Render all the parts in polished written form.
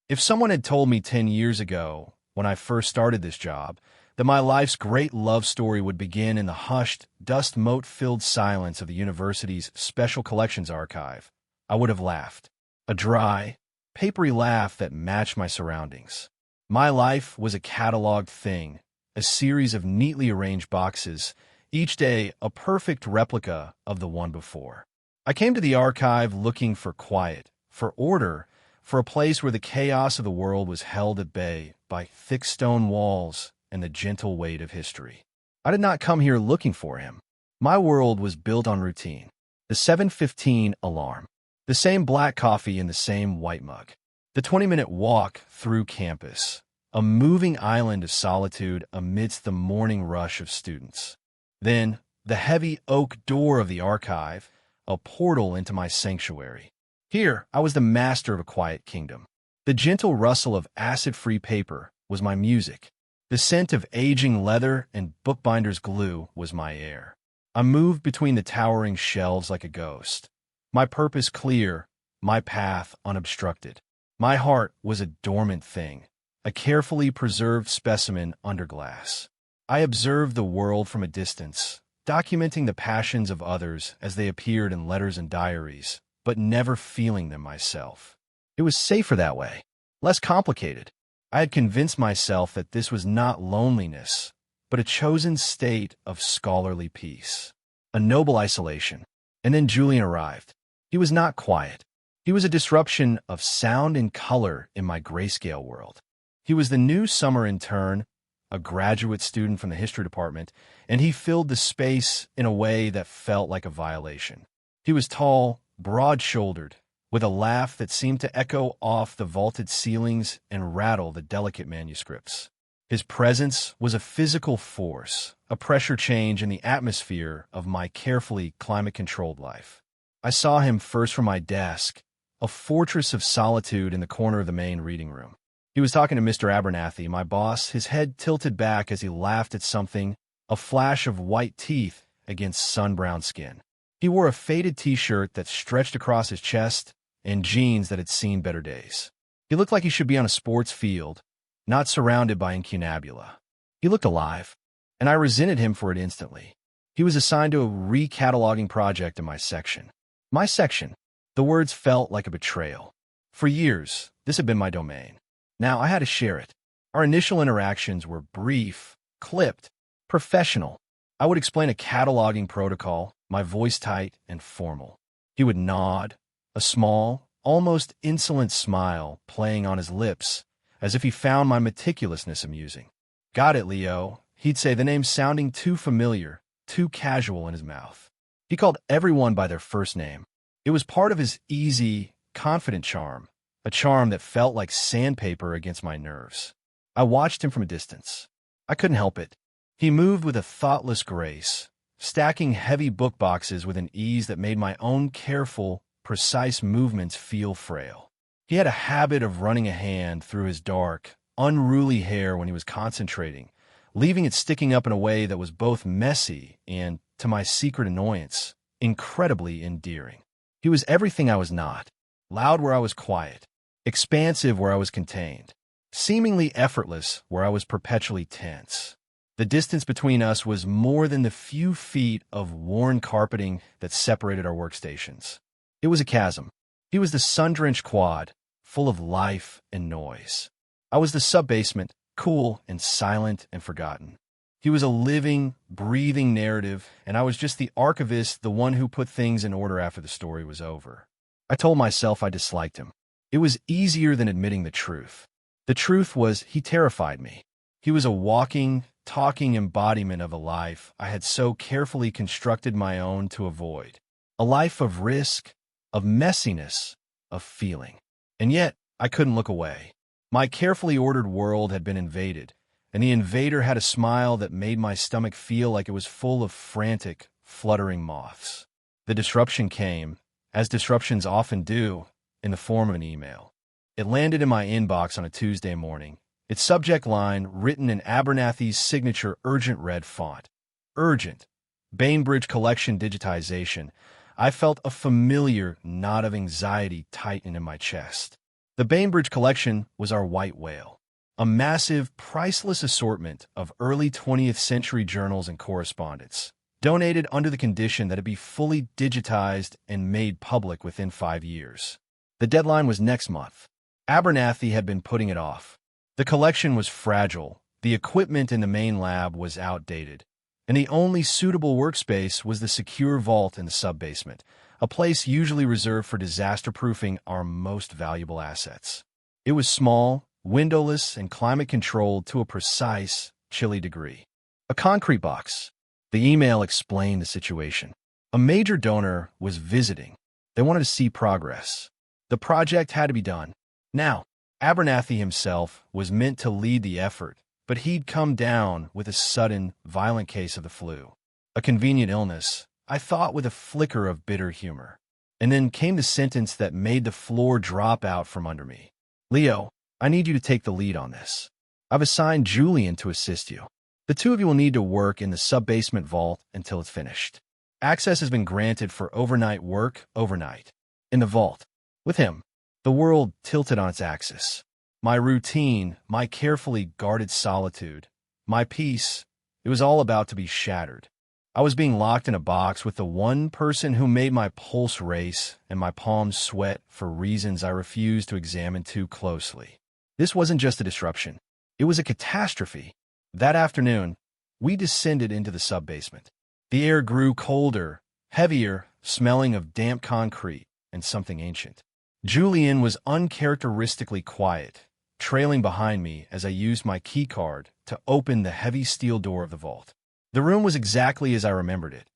If someone had told me 10 years ago, when I first started this job, that my life's great love story would begin in the hushed, dust-mote-filled silence of the university's Special Collections Archive, I would have laughed. A dry, papery laugh that matched my surroundings. My life was a cataloged thing, a series of neatly arranged boxes, each day a perfect replica of the one before. I came to the archive looking for quiet, for order, for a place where the chaos of the world was held at bay by thick stone walls and the gentle weight of history. I did not come here looking for him. My world was built on routine. The 7:15 alarm. The same black coffee in the same white mug. The 20-minute walk through campus. A moving island of solitude amidst the morning rush of students. Then, the heavy oak door of the archive, a portal into my sanctuary. Here, I was the master of a quiet kingdom. The gentle rustle of acid-free paper was my music. The scent of aging leather and bookbinder's glue was my air. I moved between the towering shelves like a ghost. My purpose clear, my path unobstructed. My heart was a dormant thing, a carefully preserved specimen under glass. I observed the world from a distance, documenting the passions of others as they appeared in letters and diaries, but never feeling them myself. It was safer that way, less complicated. I had convinced myself that this was not loneliness, but a chosen state of scholarly peace, a noble isolation. And then Julian arrived. He was not quiet. He was a disruption of sound and color in my grayscale world. He was the new summer intern, a graduate student from the history department, and he filled the space in a way that felt like a violation. He was tall, broad-shouldered, with a laugh that seemed to echo off the vaulted ceilings and rattle the delicate manuscripts. His presence was a physical force, a pressure change in the atmosphere of my carefully climate-controlled life. I saw him first from my desk, a fortress of solitude in the corner of the main reading room. He was talking to Mr. Abernathy, my boss, his head tilted back as he laughed at something, a flash of white teeth against sun-browned skin. He wore a faded t-shirt that stretched across his chest and jeans that had seen better days. He looked like he should be on a sports field, not surrounded by incunabula. He looked alive, and I resented him for it instantly. He was assigned to a recataloguing project in my section. My section. The words felt like a betrayal. For years, this had been my domain. Now I had to share it. Our initial interactions were brief, clipped, professional. I would explain a cataloging protocol, my voice tight and formal. He would nod, a small, almost insolent smile playing on his lips, as if he found my meticulousness amusing. "Got it, Leo," he'd say, the name sounding too familiar, too casual in his mouth. He called everyone by their first name. It was part of his easy, confident charm, a charm that felt like sandpaper against my nerves. I watched him from a distance. I couldn't help it. He moved with a thoughtless grace, stacking heavy book boxes with an ease that made my own careful, precise movements feel frail. He had a habit of running a hand through his dark, unruly hair when he was concentrating, leaving it sticking up in a way that was both messy and, to my secret annoyance, incredibly endearing. He was everything I was not, loud where I was quiet, expansive where I was contained, seemingly effortless where I was perpetually tense. The distance between us was more than the few feet of worn carpeting that separated our workstations. It was a chasm. He was the sun-drenched quad, full of life and noise. I was the sub-basement, cool and silent and forgotten. He was a living, breathing narrative, and I was just the archivist, the one who put things in order after the story was over. I told myself I disliked him. It was easier than admitting the truth. The truth was he terrified me. He was a walking, talking embodiment of a life I had so carefully constructed my own to avoid. A life of risk, of messiness, of feeling. And yet, I couldn't look away. My carefully ordered world had been invaded, and the invader had a smile that made my stomach feel like it was full of frantic, fluttering moths. The disruption came, as disruptions often do, in the form of an email. It landed in my inbox on a Tuesday morning, its subject line written in Abernathy's signature urgent red font. Urgent. Bainbridge Collection digitization. I felt a familiar knot of anxiety tighten in my chest. The Bainbridge collection was our white whale, a massive, priceless assortment of early 20th century journals and correspondence, donated under the condition that it be fully digitized and made public within 5 years. The deadline was next month. Abernathy had been putting it off. The collection was fragile, the equipment in the main lab was outdated, and the only suitable workspace was the secure vault in the sub-basement, a place usually reserved for disaster-proofing our most valuable assets. It was small, windowless, and climate-controlled to a precise, chilly degree. A concrete box. The email explained the situation. A major donor was visiting. They wanted to see progress. The project had to be done. Now, Abernathy himself was meant to lead the effort, but he'd come down with a sudden, violent case of the flu. A convenient illness, I thought with a flicker of bitter humor. And then came the sentence that made the floor drop out from under me. Leo, I need you to take the lead on this. I've assigned Julian to assist you. The two of you will need to work in the sub-basement vault until it's finished. Access has been granted for overnight work overnight. In the vault. With him, the world tilted on its axis. My routine, my carefully guarded solitude, my peace, it was all about to be shattered. I was being locked in a box with the one person who made my pulse race and my palms sweat for reasons I refused to examine too closely. This wasn't just a disruption. It was a catastrophe. That afternoon, we descended into the sub-basement. The air grew colder, heavier, smelling of damp concrete and something ancient. Julian was uncharacteristically quiet, trailing behind me as I used my keycard to open the heavy steel door of the vault. The room was exactly as I remembered it.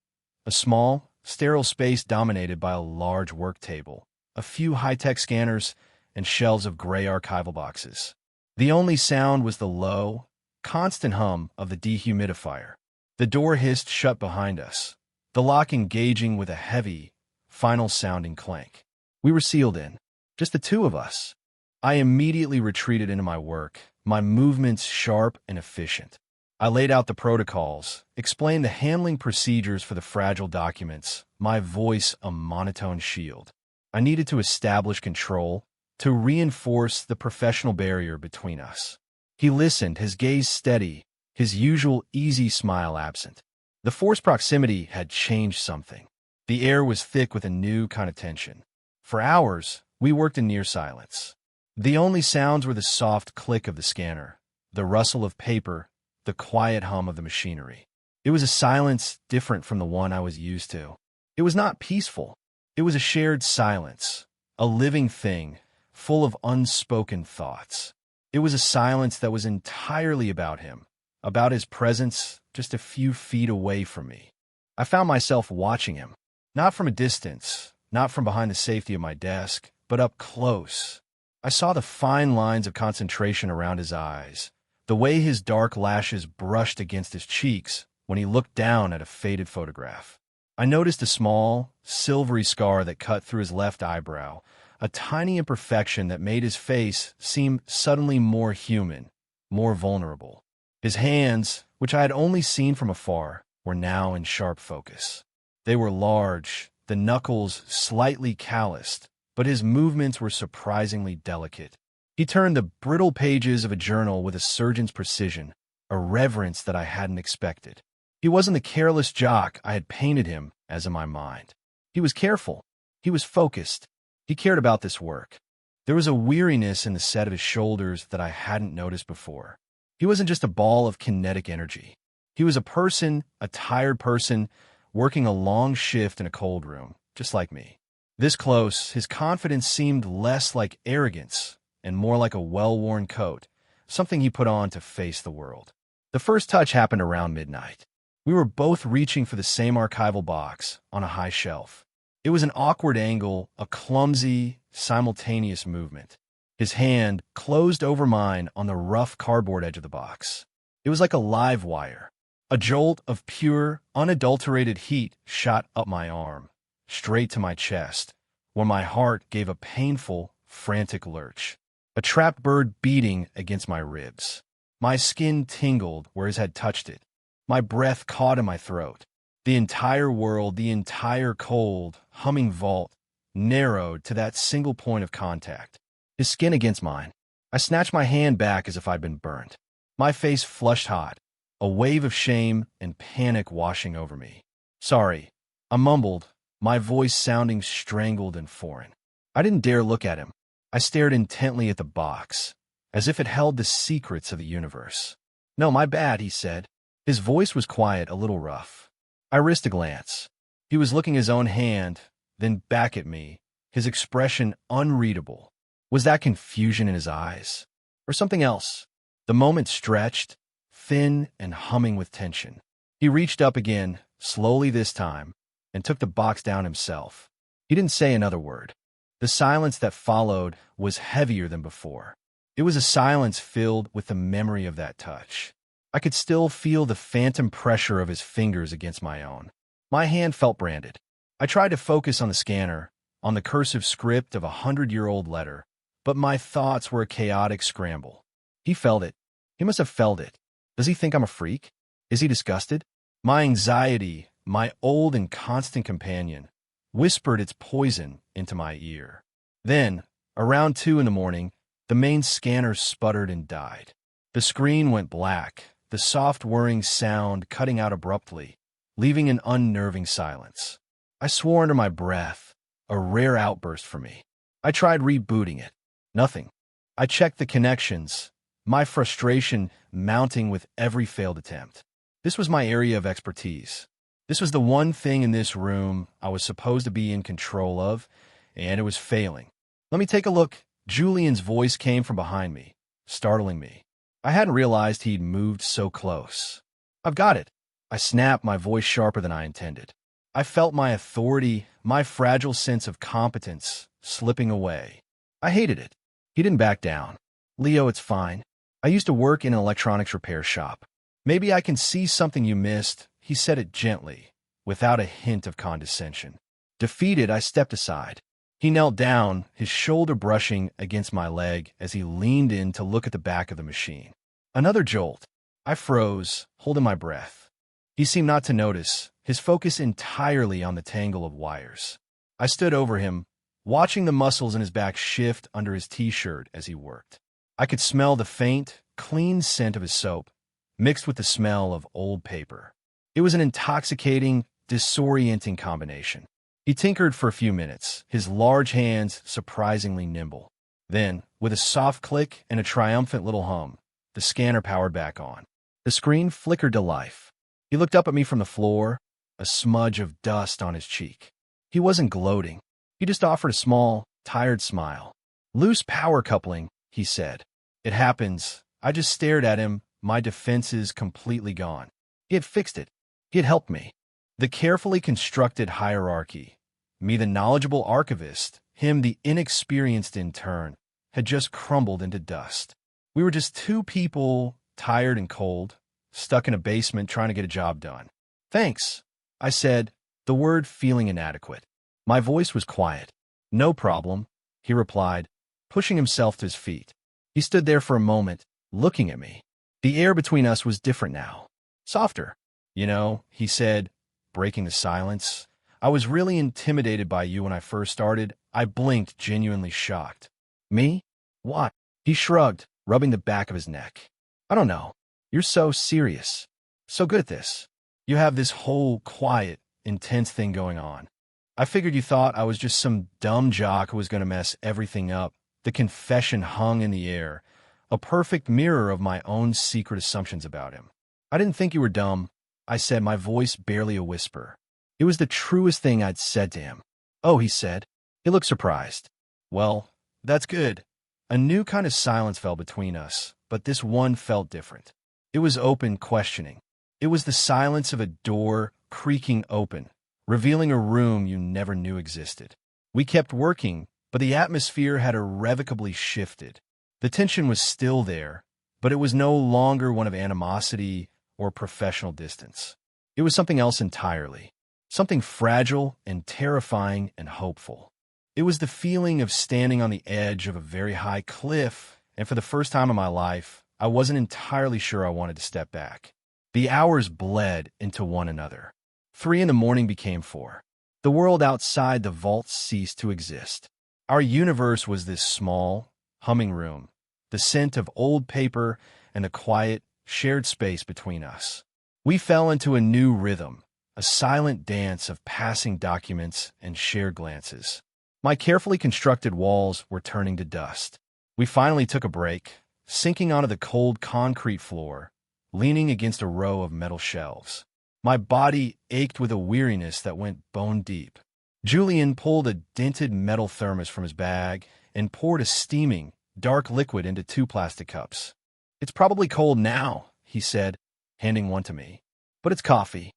A small, sterile space dominated by a large work table, a few high-tech scanners, and shelves of gray archival boxes. The only sound was the low, constant hum of the dehumidifier. The door hissed shut behind us, the lock engaging with a heavy, final-sounding clank. We were sealed in, just the two of us. I immediately retreated into my work, my movements sharp and efficient. I laid out the protocols, explained the handling procedures for the fragile documents, my voice a monotone shield. I needed to establish control, to reinforce the professional barrier between us. He listened, his gaze steady, his usual easy smile absent. The forced proximity had changed something. The air was thick with a new kind of tension. For hours, we worked in near silence. The only sounds were the soft click of the scanner, the rustle of paper, the quiet hum of the machinery. It was a silence different from the one I was used to. It was not peaceful. It was a shared silence, a living thing, full of unspoken thoughts. It was a silence that was entirely about him, about his presence just a few feet away from me. I found myself watching him, not from a distance, not from behind the safety of my desk, but up close. I saw the fine lines of concentration around his eyes, the way his dark lashes brushed against his cheeks when he looked down at a faded photograph. I noticed a small, silvery scar that cut through his left eyebrow, a tiny imperfection that made his face seem suddenly more human, more vulnerable. His hands, which I had only seen from afar, were now in sharp focus. They were large, the knuckles slightly calloused, but his movements were surprisingly delicate. He turned the brittle pages of a journal with a surgeon's precision, a reverence that I hadn't expected. He wasn't the careless jock I had painted him as in my mind. He was careful. He was focused. He cared about this work. There was a weariness in the set of his shoulders that I hadn't noticed before. He wasn't just a ball of kinetic energy. He was a person, a tired person, working a long shift in a cold room, just like me. This close, his confidence seemed less like arrogance and more like a well-worn coat, something he put on to face the world. The first touch happened around midnight. We were both reaching for the same archival box on a high shelf. It was an awkward angle, a clumsy, simultaneous movement. His hand closed over mine on the rough cardboard edge of the box. It was like a live wire. A jolt of pure, unadulterated heat shot up my arm, straight to my chest, where my heart gave a painful, frantic lurch. A trapped bird beating against my ribs. My skin tingled where his had touched it. My breath caught in my throat. The entire world, the entire cold, humming vault, narrowed to that single point of contact. his skin against mine. I snatched my hand back as if I'd been burned. My face flushed hot, a wave of shame and panic washing over me. Sorry, I mumbled, my voice sounding strangled and foreign. I didn't dare look at him. I stared intently at the box, as if it held the secrets of the universe. No, my bad, he said. His voice was quiet, a little rough. I risked a glance. He was looking at his own hand, then back at me, his expression unreadable. Was that confusion in his eyes? Or something else? The moment stretched, thin and humming with tension. He reached up again, slowly this time, and took the box down himself. He didn't say another word. The silence that followed was heavier than before. It was a silence filled with the memory of that touch. I could still feel the phantom pressure of his fingers against my own. My hand felt branded. I tried to focus on the scanner, on the cursive script of 100-year-old letter, but my thoughts were a chaotic scramble. He felt it. He must have felt it. Does he think I'm a freak? Is he disgusted? My anxiety, my old and constant companion, whispered its poison into my ear. Then, around 2 a.m, the main scanner sputtered and died. The screen went black, the soft whirring sound cutting out abruptly, leaving an unnerving silence. I swore under my breath, a rare outburst for me. I tried rebooting it. Nothing. I checked the connections, my frustration mounting with every failed attempt. This was my area of expertise. This was the one thing in this room I was supposed to be in control of, and it was failing. Let me take a look. Julian's voice came from behind me, startling me. I hadn't realized he'd moved so close. I've got it. I snapped, my voice sharper than I intended. I felt my authority, my fragile sense of competence, slipping away. I hated it. He didn't back down. Leo, it's fine. I used to work in an electronics repair shop. Maybe I can see something you missed, he said it gently, without a hint of condescension. Defeated, I stepped aside. He knelt down, his shoulder brushing against my leg as he leaned in to look at the back of the machine. Another jolt. I froze, holding my breath. He seemed not to notice, his focus entirely on the tangle of wires. I stood over him, watching the muscles in his back shift under his t-shirt as he worked. I could smell the faint, clean scent of his soap, mixed with the smell of old paper. It was an intoxicating, disorienting combination. He tinkered for a few minutes, his large hands surprisingly nimble. Then, with a soft click and a triumphant little hum, the scanner powered back on. The screen flickered to life. He looked up at me from the floor, a smudge of dust on his cheek. He wasn't gloating. He just offered a small, tired smile. Loose power coupling, he said. It happens. I just stared at him, my defenses completely gone. He had fixed it. He had helped me. The carefully constructed hierarchy, me the knowledgeable archivist, him the inexperienced intern, had just crumbled into dust. We were just two people, tired and cold, stuck in a basement trying to get a job done. Thanks, I said, the word feeling inadequate. My voice was quiet. No problem, he replied, pushing himself to his feet. He stood there for a moment, looking at me. The air between us was different now. Softer. You know, he said, breaking the silence. I was really intimidated by you when I first started. I blinked, genuinely shocked. Me? Why? He shrugged, rubbing the back of his neck. I don't know. You're so serious. So good at this. You have this whole quiet, intense thing going on. I figured you thought I was just some dumb jock who was going to mess everything up. The confession hung in the air, a perfect mirror of my own secret assumptions about him. I didn't think you were dumb, I said, my voice barely a whisper. It was the truest thing I'd said to him. Oh, he said. He looked surprised. Well, that's good. A new kind of silence fell between us, but this one felt different. It was open, questioning. It was the silence of a door creaking open, revealing a room you never knew existed. We kept working, but the atmosphere had irrevocably shifted. The tension was still there, but it was no longer one of animosity or professional distance. It was something else entirely, something fragile and terrifying and hopeful. It was the feeling of standing on the edge of a very high cliff, and for the first time in my life, I wasn't entirely sure I wanted to step back. The hours bled into one another. 3 a.m. became 4. The world outside the vault ceased to exist. Our universe was this small, humming room, the scent of old paper and the quiet, shared space between us. We fell into a new rhythm, a silent dance of passing documents and shared glances. My carefully constructed walls were turning to dust. We finally took a break, sinking onto the cold concrete floor, leaning against a row of metal shelves. My body ached with a weariness that went bone deep. Julian pulled a dented metal thermos from his bag and poured a steaming, dark liquid into 2 plastic cups. "It's probably cold now," he said, handing one to me. "But it's coffee.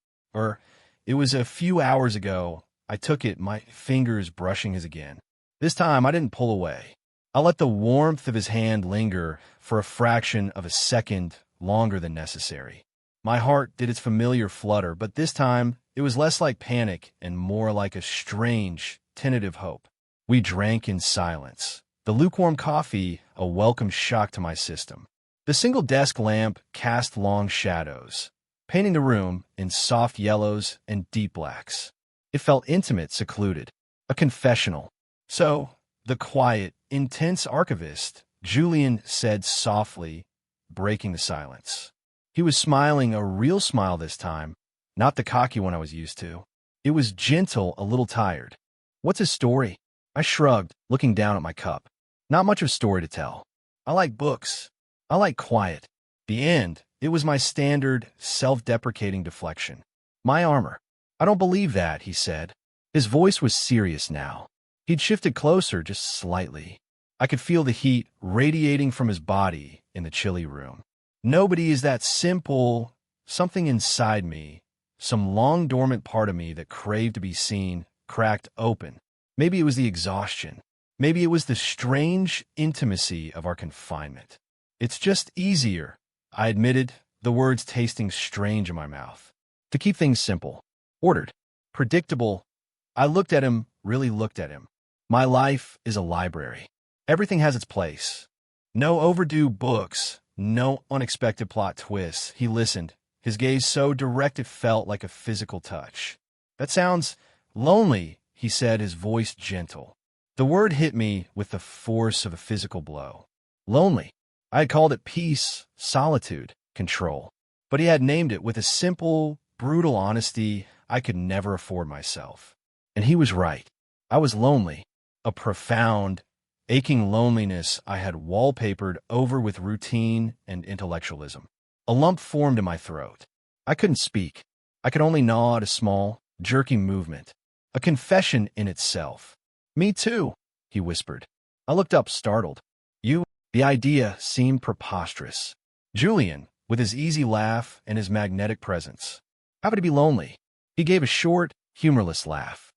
It was a few hours ago." I took it, my fingers brushing his again. This time I didn't pull away. I let the warmth of his hand linger for a fraction of a second longer than necessary. My heart did its familiar flutter, but this time it was less like panic and more like a strange, tentative hope. We drank in silence, the lukewarm coffee a welcome shock to my system. The single desk lamp cast long shadows, painting the room in soft yellows and deep blacks. It felt intimate, secluded, a confessional. "So, the quiet, intense archivist," Julian said softly, breaking the silence. He was smiling, a real smile this time, not the cocky one I was used to. It was gentle, a little tired. "What's his story?" I shrugged, looking down at my cup. "Not much of a story to tell. I like books. I like quiet." The end, it was my standard, self-deprecating deflection. "My armor." "I don't believe that," he said. His voice was serious now. He'd shifted closer, just slightly. I could feel the heat radiating from his body in the chilly room. "Nobody is that simple." Something inside me, some long-dormant part of me that craved to be seen, cracked open. Maybe it was the exhaustion. Maybe it was the strange intimacy of our confinement. "It's just easier," I admitted, the words tasting strange in my mouth. "To keep things simple. Ordered. Predictable." I looked at him, really looked at him. My life is a library. Everything has its place. No overdue books, no unexpected plot twists. He listened, his gaze so direct it felt like a physical touch. "That sounds lonely," he said, his voice gentle. The word hit me with the force of a physical blow. Lonely. I had called it peace, solitude, control. But he had named it with a simple, brutal honesty I could never afford myself. And he was right. I was lonely. A profound, aching loneliness I had wallpapered over with routine and intellectualism. A lump formed in my throat. I couldn't speak. I could only nod, a small, jerky movement. A confession in itself. "Me too," he whispered. I looked up, startled. "You?" The idea seemed preposterous. Julian, with his easy laugh and his magnetic presence. How would he be lonely? He gave a short, humorless laugh.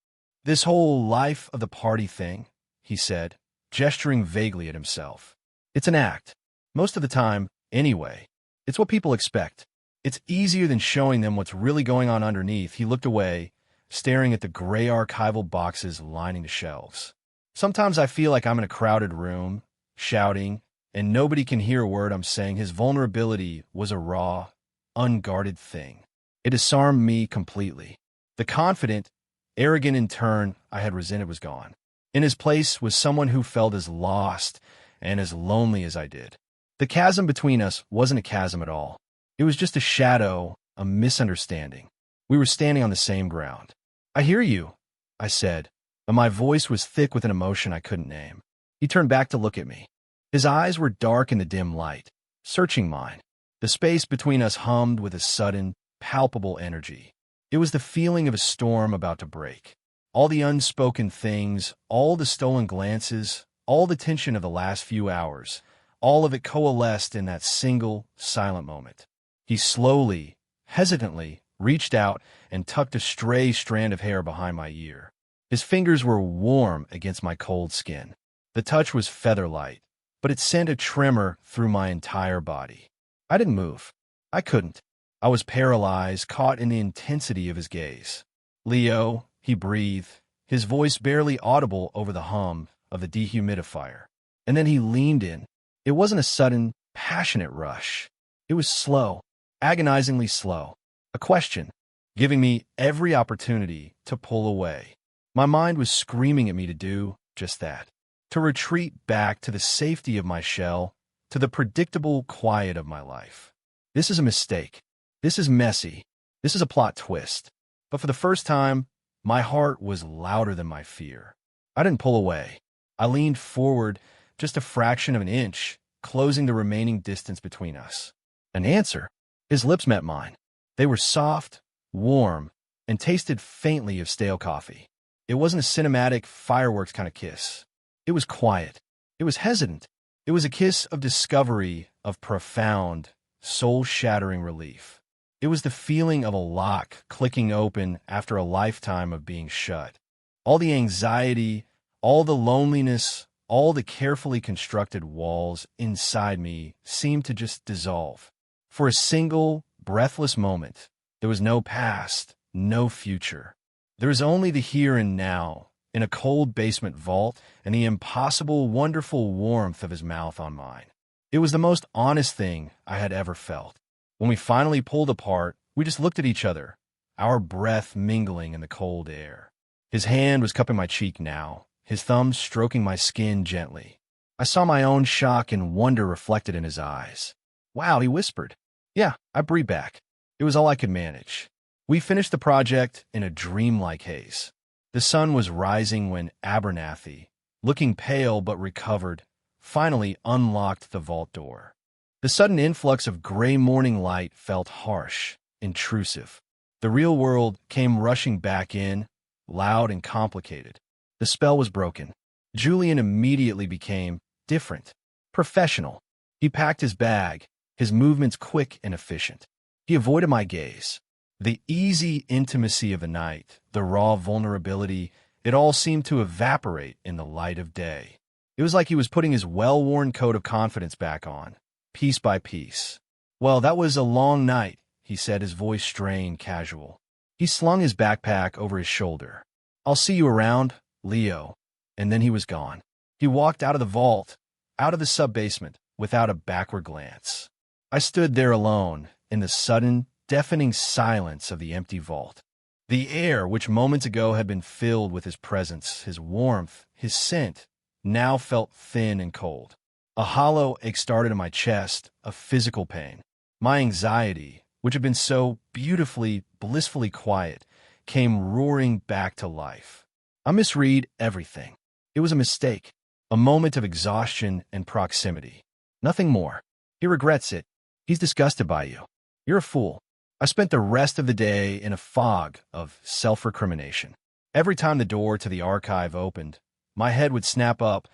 "This whole life of the party thing," he said, gesturing vaguely at himself. "It's an act. Most of the time, anyway. It's what people expect. It's easier than showing them what's really going on underneath." He looked away, staring at the gray archival boxes lining the shelves. "Sometimes I feel like I'm in a crowded room, shouting, and nobody can hear a word I'm saying." His vulnerability was a raw, unguarded thing. It disarmed me completely. The confident, arrogant intern I had resented was gone. In his place was someone who felt as lost and as lonely as I did. The chasm between us wasn't a chasm at all. It was just a shadow, a misunderstanding. We were standing on the same ground. "I hear you," I said, but my voice was thick with an emotion I couldn't name. He turned back to look at me. His eyes were dark in the dim light, searching mine. The space between us hummed with a sudden, palpable energy. It was the feeling of a storm about to break. All the unspoken things, all the stolen glances, all the tension of the last few hours, all of it coalesced in that single, silent moment. He slowly, hesitantly, reached out and tucked a stray strand of hair behind my ear. His fingers were warm against my cold skin. The touch was feather-light, but it sent a tremor through my entire body. I didn't move. I couldn't. I was paralyzed, caught in the intensity of his gaze. "Leo," he breathed, his voice barely audible over the hum of the dehumidifier. And then he leaned in. It wasn't a sudden, passionate rush. It was slow, agonizingly slow. A question, giving me every opportunity to pull away. My mind was screaming at me to do just that. to retreat back to the safety of my shell, to the predictable quiet of my life. This is a mistake. This is messy. This is a plot twist. But for the first time, my heart was louder than my fear. I didn't pull away. I leaned forward just a fraction of an inch, closing the remaining distance between us. An answer. His lips met mine. They were soft, warm, and tasted faintly of stale coffee. It wasn't a cinematic, fireworks kind of kiss. It was quiet. It was hesitant. It was a kiss of discovery, of profound, soul-shattering relief. It was the feeling of a lock clicking open after a lifetime of being shut. All the anxiety, all the loneliness, all the carefully constructed walls inside me seemed to just dissolve. For a single, breathless moment, there was no past, no future. There was only the here and now, in a cold basement vault, and the impossible, wonderful warmth of his mouth on mine. It was the most honest thing I had ever felt. When we finally pulled apart, we just looked at each other, our breath mingling in the cold air. His hand was cupping my cheek now, his thumb stroking my skin gently. I saw my own shock and wonder reflected in his eyes. Wow, he whispered. Yeah, I breathed back. It was all I could manage. We finished the project in a dreamlike haze. The sun was rising when Abernathy, looking pale but recovered, finally unlocked the vault door. The sudden influx of gray morning light felt harsh, intrusive. The real world came rushing back in, loud and complicated. The spell was broken. Julian immediately became different, professional. He packed his bag, his movements quick and efficient. He avoided my gaze. The easy intimacy of the night, the raw vulnerability, it all seemed to evaporate in the light of day. It was like he was putting his well-worn coat of confidence back on, piece by piece. Well, that was a long night, he said, his voice strained, casual. He slung his backpack over his shoulder. I'll see you around, Leo. And then he was gone. He walked out of the vault, out of the sub-basement, without a backward glance. I stood there alone, in the sudden, deafening silence of the empty vault. The air, which moments ago had been filled with his presence, his warmth, his scent, now felt thin and cold. A hollow ache started in my chest, a physical pain. My anxiety, which had been so beautifully, blissfully quiet, came roaring back to life. I misread everything. It was a mistake, a moment of exhaustion and proximity. Nothing more. He regrets it. He's disgusted by you. You're a fool. I spent the rest of the day in a fog of self-recrimination. Every time the door to the archive opened, my head would snap up,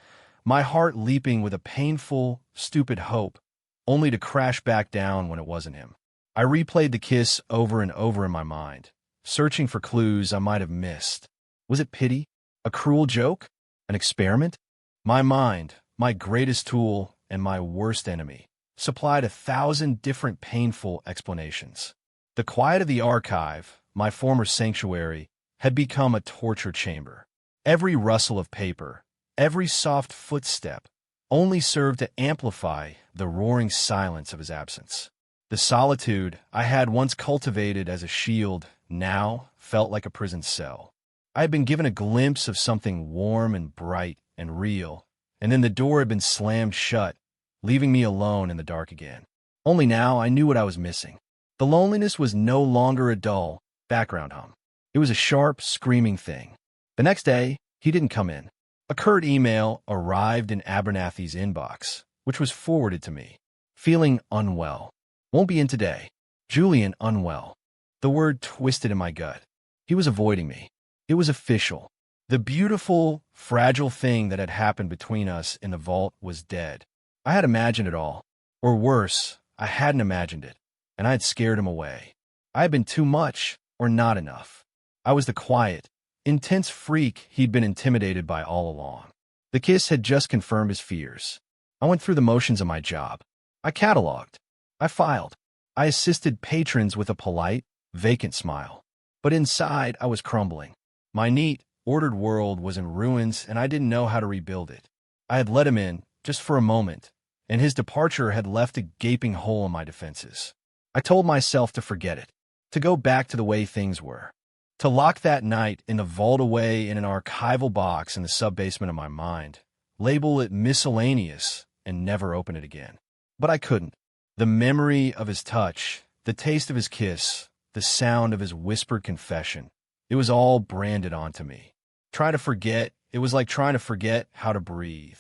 my heart leaping with a painful, stupid hope, only to crash back down when it wasn't him. I replayed the kiss over and over in my mind, searching for clues I might have missed. Was it pity? A cruel joke? An experiment? My mind, my greatest tool and my worst enemy, supplied 1,000 different painful explanations. The quiet of the archive, my former sanctuary, had become a torture chamber. Every rustle of paper, every soft footstep, only served to amplify the roaring silence of his absence. The solitude I had once cultivated as a shield now felt like a prison cell. I had been given a glimpse of something warm and bright and real, and then the door had been slammed shut, leaving me alone in the dark again. Only now I knew what I was missing. The loneliness was no longer a dull background hum. It was a sharp, screaming thing. The next day, he didn't come in. A curt email arrived in Abernathy's inbox, which was forwarded to me. Feeling unwell. Won't be in today. Julian unwell. The word twisted in my gut. He was avoiding me. It was official. The beautiful, fragile thing that had happened between us in the vault was dead. I had imagined it all. Or worse, I hadn't imagined it, and I had scared him away. I had been too much or not enough. I was the quiet, intense freak he'd been intimidated by all along. The kiss had just confirmed his fears. I went through the motions of my job. I cataloged. I filed. I assisted patrons with a polite, vacant smile. But inside, I was crumbling. My neat, ordered world was in ruins, and I didn't know how to rebuild it. I had let him in, just for a moment, and his departure had left a gaping hole in my defenses. I told myself to forget it, to go back to the way things were, to lock that night in the vault away in an archival box in the sub-basement of my mind, label it miscellaneous, and never open it again. But I couldn't. The memory of his touch, the taste of his kiss, the sound of his whispered confession, it was all branded onto me. Trying to forget, it was like trying to forget how to breathe.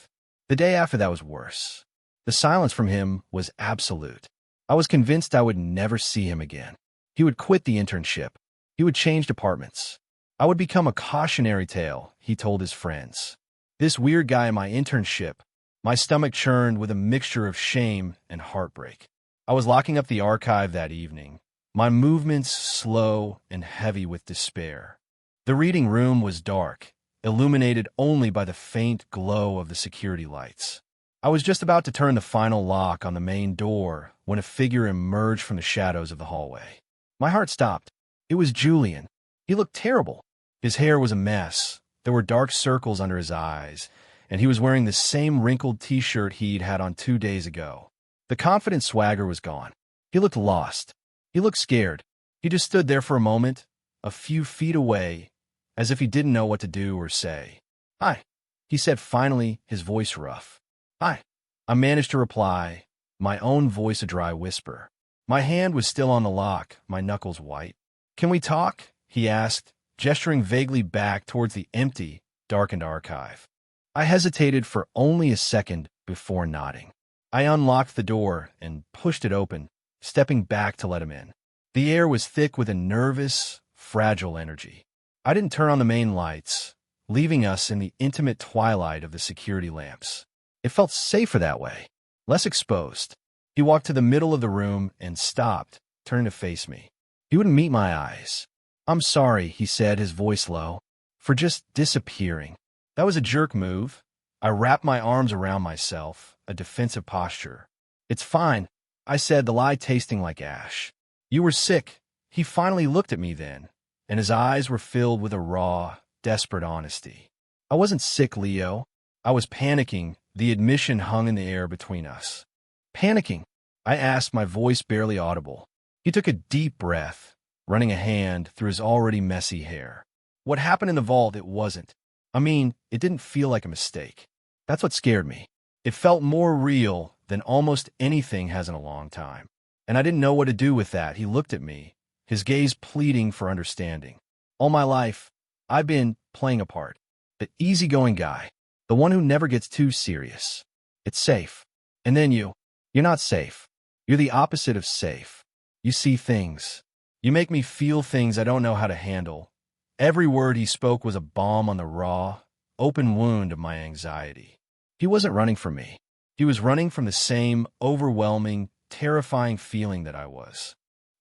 The day after that was worse. The silence from him was absolute. I was convinced I would never see him again. He would quit the internship. He would change departments. I would become a cautionary tale, he told his friends. This weird guy in my internship. My stomach churned with a mixture of shame and heartbreak. I was locking up the archive that evening, my movements slow and heavy with despair. The reading room was dark, illuminated only by the faint glow of the security lights. I was just about to turn the final lock on the main door when a figure emerged from the shadows of the hallway. My heart stopped. It was Julian. He looked terrible. His hair was a mess. There were dark circles under his eyes, and he was wearing the same wrinkled t-shirt he'd had on 2 days ago. The confident swagger was gone. He looked lost. He looked scared. He just stood there for a moment, a few feet away, as if he didn't know what to do or say. "Hi," he said finally, his voice rough. "Hi." I managed to reply, my own voice a dry whisper. My hand was still on the lock, my knuckles white. "Can we talk?" he asked, gesturing vaguely back towards the empty, darkened archive. I hesitated for only a second before nodding. I unlocked the door and pushed it open, stepping back to let him in. The air was thick with a nervous, fragile energy. I didn't turn on the main lights, leaving us in the intimate twilight of the security lamps. It felt safer that way, less exposed. He walked to the middle of the room and stopped, turning to face me. He wouldn't meet my eyes. "I'm sorry," he said, his voice low, "for just disappearing. That was a jerk move." I wrapped my arms around myself, a defensive posture. "It's fine," I said, the lie tasting like ash. "You were sick." He finally looked at me then, and his eyes were filled with a raw, desperate honesty. "I wasn't sick, Leo. I was panicking." The admission hung in the air between us. "Panicking?" I asked, my voice barely audible. He took a deep breath, running a hand through his already messy hair. "What happened in the vault, it wasn't. I mean, it didn't feel like a mistake. That's what scared me. It felt more real than almost anything has in a long time. And I didn't know what to do with that." He looked at me, his gaze pleading for understanding. "All my life, I've been playing a part. The easygoing guy. The one who never gets too serious. It's safe. And then you're not safe. You're the opposite of safe. You see things. You make me feel things I don't know how to handle." Every word he spoke was a balm on the raw, open wound of my anxiety. He wasn't running from me. He was running from the same overwhelming, terrifying feeling that I was.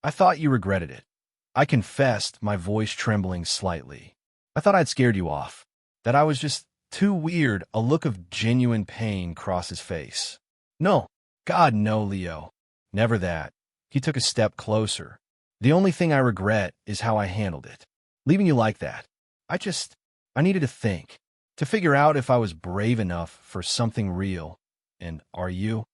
"I thought you regretted it." I confessed, my voice trembling slightly. "I thought I'd scared you off. That I was just too weird." A look of genuine pain crossed his face. "No. God, no, Leo. Never that." He took a step closer. "The only thing I regret is how I handled it. Leaving you like that. I needed to think. To figure out if I was brave enough for something real. And are you?"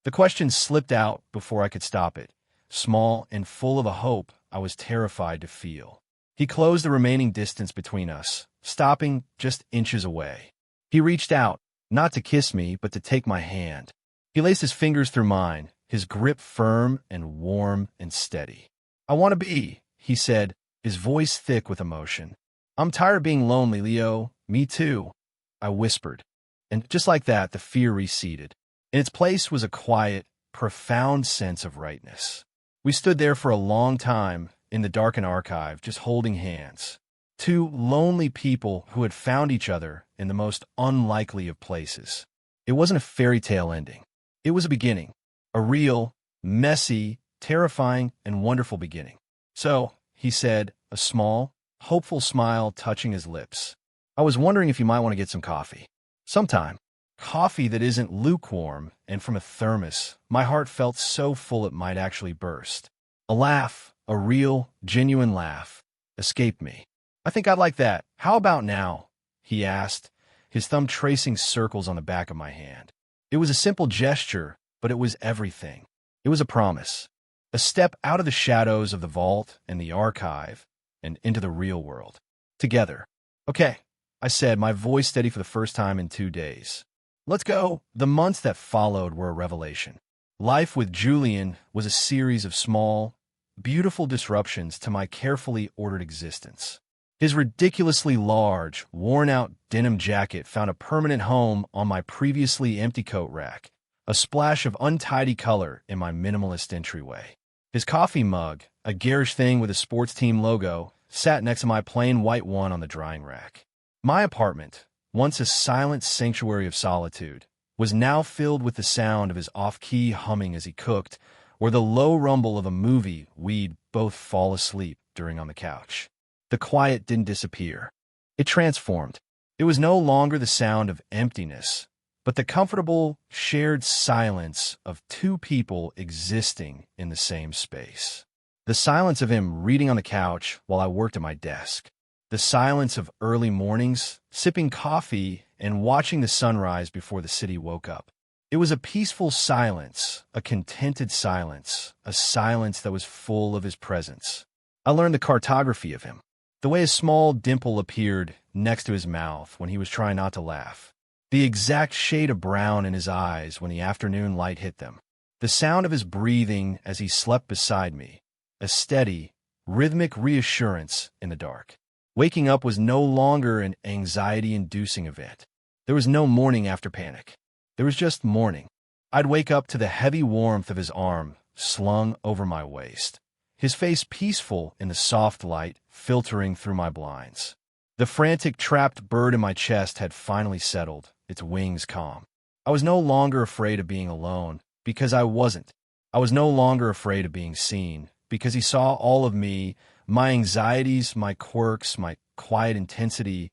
The question slipped out before I could stop it, small and full of a hope I was terrified to feel. He closed the remaining distance between us, stopping just inches away. He reached out, not to kiss me, but to take my hand. He laced his fingers through mine, his grip firm and warm and steady. "I want to be," he said, his voice thick with emotion. "I'm tired of being lonely, Leo." "Me too," I whispered. And just like that, the fear receded. In its place was a quiet, profound sense of rightness. We stood there for a long time, in the darkened archive, just holding hands. Two lonely people who had found each other in the most unlikely of places. It wasn't a fairy tale ending. It was a beginning. A real, messy, terrifying, and wonderful beginning. "So," he said, a small, hopeful smile touching his lips, "I was wondering if you might want to get some coffee. Sometime. Coffee that isn't lukewarm and from a thermos." My heart felt so full it might actually burst. A laugh, a real, genuine laugh, escaped me. "I think I'd like that. How about now?" he asked, his thumb tracing circles on the back of my hand. It was a simple gesture, but it was everything. It was a promise. A step out of the shadows of the vault and the archive and into the real world. Together. "Okay," I said, my voice steady for the first time in 2 days. Let's go. The months that followed were a revelation. Life with Julian was a series of small, beautiful disruptions to my carefully ordered existence. His ridiculously large, worn-out denim jacket found a permanent home on my previously empty coat rack, a splash of untidy color in my minimalist entryway. His coffee mug, a garish thing with a sports team logo, sat next to my plain white one on the drying rack. My apartment, once a silent sanctuary of solitude, was now filled with the sound of his off-key humming as he cooked, or the low rumble of a movie we'd both fall asleep during on the couch. The quiet didn't disappear. It transformed. It was no longer the sound of emptiness, but the comfortable, shared silence of two people existing in the same space. The silence of him reading on the couch while I worked at my desk. The silence of early mornings, sipping coffee, and watching the sunrise before the city woke up. It was a peaceful silence, a contented silence, a silence that was full of his presence. I learned the cartography of him. The way a small dimple appeared next to his mouth when he was trying not to laugh. The exact shade of brown in his eyes when the afternoon light hit them. The sound of his breathing as he slept beside me. A steady, rhythmic reassurance in the dark. Waking up was no longer an anxiety-inducing event. There was no morning after panic. There was just morning. I'd wake up to the heavy warmth of his arm slung over my waist. His face peaceful in the soft light filtering through my blinds. The frantic, trapped bird in my chest had finally settled, its wings calm. I was no longer afraid of being alone, because I wasn't. I was no longer afraid of being seen, because he saw all of me, my anxieties, my quirks, my quiet intensity,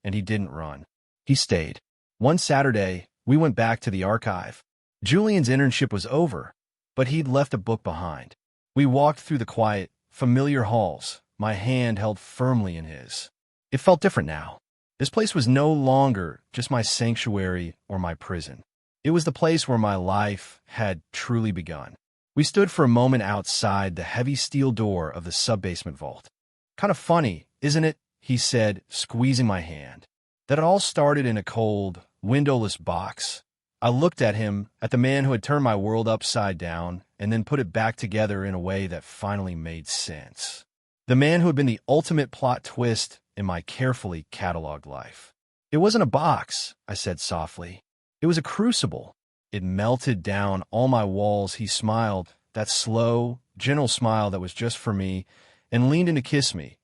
and he didn't run. He stayed. One Saturday, we went back to the archive. Julian's internship was over, but he'd left a book behind. We walked through the quiet, familiar halls, my hand held firmly in his. It felt different now. This place was no longer just my sanctuary or my prison. It was the place where my life had truly begun. We stood for a moment outside the heavy steel door of the sub-basement vault. "Kind of funny, isn't it?" he said, squeezing my hand. "That it all started in a cold, windowless box." I looked at him, at the man who had turned my world upside down, and then put it back together in a way that finally made sense. The man who had been the ultimate plot twist in my carefully cataloged life. "It wasn't a box," I said softly. "It was a crucible." It melted down all my walls. He smiled, that slow, gentle smile that was just for me, and leaned in to kiss me,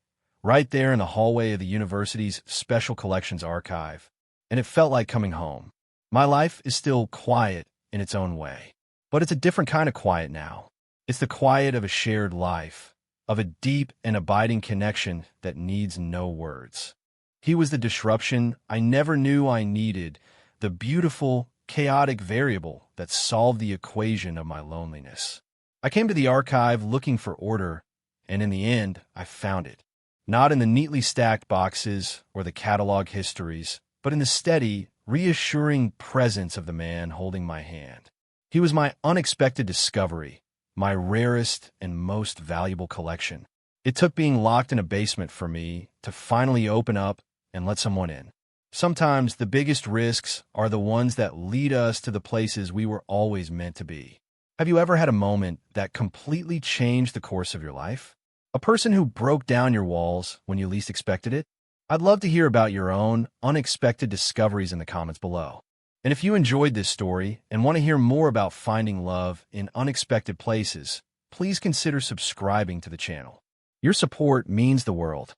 right there in the hallway of the university's Special Collections archive. And it felt like coming home. My life is still quiet in its own way, but it's a different kind of quiet now. It's the quiet of a shared life, of a deep and abiding connection that needs no words. He was the disruption I never knew I needed, the beautiful, chaotic variable that solved the equation of my loneliness. I came to the archive looking for order, and in the end, I found it. Not in the neatly stacked boxes or the catalog histories, but in the steady, reassuring presence of the man holding my hand. He was my unexpected discovery, my rarest and most valuable collection. It took being locked in a basement for me to finally open up and let someone in. Sometimes the biggest risks are the ones that lead us to the places we were always meant to be. Have you ever had a moment that completely changed the course of your life? A person who broke down your walls when you least expected it? I'd love to hear about your own unexpected discoveries in the comments below. And if you enjoyed this story and want to hear more about finding love in unexpected places, please consider subscribing to the channel. Your support means the world.